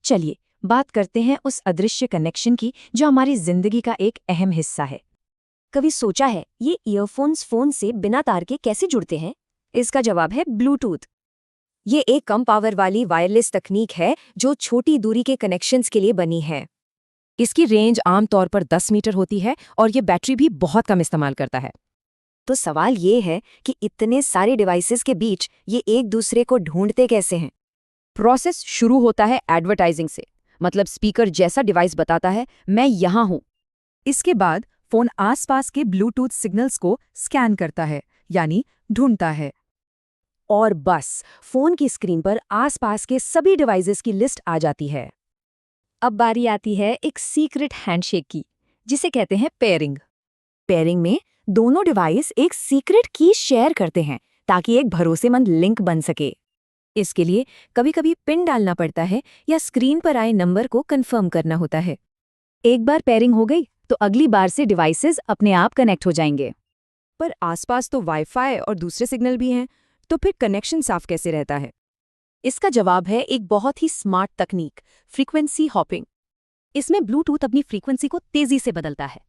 चलिए बात करते हैं उस अदृश्य कनेक्शन की जो हमारी जिंदगी का एक अहम हिस्सा है। कभी सोचा है ये ईयरफोन्स फोन से बिना तार के कैसे जुड़ते हैं? इसका जवाब है ब्लूटूथ। ये एक कम पावर वाली वायरलेस तकनीक है जो छोटी दूरी के कनेक्शंस के लिए बनी है। इसकी रेंज आमतौर पर 10 मीटर होती है और ये बैटरी भी बहुत कम इस्तेमाल करता है। तो सवाल ये है कि इतने सारे डिवाइसेस के बीच ये एक दूसरे को ढूंढते कैसे हैं? प्रोसेस शुरू होता है एडवर्टाइजिंग से, मतलब स्पीकर जैसा डिवाइस बताता है मैं यहाँ हूँ। इसके बाद फोन आसपास के ब्लूटूथ सिग्नल्स को स्कैन करता है, यानी ढूंढता है। और बस फोन की स्क्रीन पर आसपास के सभी डिवाइसेस की लिस्ट आ जाती है। अब बारी आती है एक सीक्रेट हैंडशेक की, जिसे कहते हैं पेयरिंग। पेयरिंग में दोनों डिवाइस एक सीक्रेट की शेयर करते हैं ताकि एक भरोसेमंद लिंक बन सके। इसके लिए कभी कभी पिन डालना पड़ता है या स्क्रीन पर आए नंबर को कंफर्म करना होता है। एक बार पेयरिंग हो गई तो अगली बार से डिवाइसेस अपने आप कनेक्ट हो जाएंगे। पर आसपास तो वाईफाई और दूसरे सिग्नल भी हैं, तो फिर कनेक्शन साफ कैसे रहता है? इसका जवाब है एक बहुत ही स्मार्ट तकनीक, फ्रीक्वेंसी हॉपिंग। इसमें ब्लूटूथ अपनी फ्रीक्वेंसी को तेजी से बदलता है,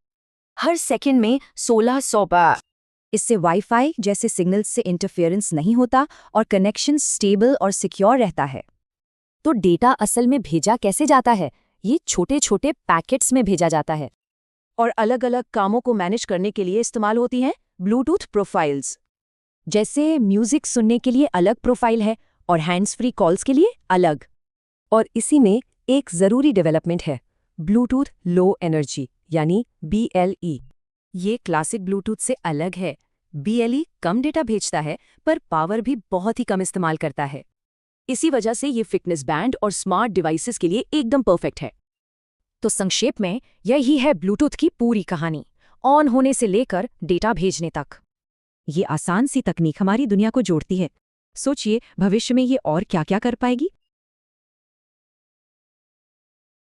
हर सेकंड में 1600 बार। इससे वाईफाई जैसे सिग्नल्स से इंटरफेरेंस नहीं होता और कनेक्शन स्टेबल और सिक्योर रहता है। तो डेटा असल में भेजा कैसे जाता है? ये छोटे छोटे पैकेट्स में भेजा जाता है और अलग अलग कामों को मैनेज करने के लिए इस्तेमाल होती हैं ब्लूटूथ प्रोफाइल्स। जैसे म्यूजिक सुनने के लिए अलग प्रोफाइल है और हैंड्स फ्री कॉल्स के लिए अलग। और इसी में एक ज़रूरी डेवलपमेंट है, ब्लूटूथ लो एनर्जी यानी BLE। ये क्लासिक ब्लूटूथ से अलग है। BLE कम डेटा भेजता है पर पावर भी बहुत ही कम इस्तेमाल करता है। इसी वजह से ये फिटनेस बैंड और स्मार्ट डिवाइसेस के लिए एकदम परफेक्ट है। तो संक्षेप में यही है ब्लूटूथ की पूरी कहानी, ऑन होने से लेकर डेटा भेजने तक। ये आसान सी तकनीक हमारी दुनिया को जोड़ती है। सोचिए भविष्य में ये और क्या क्या कर पाएगी।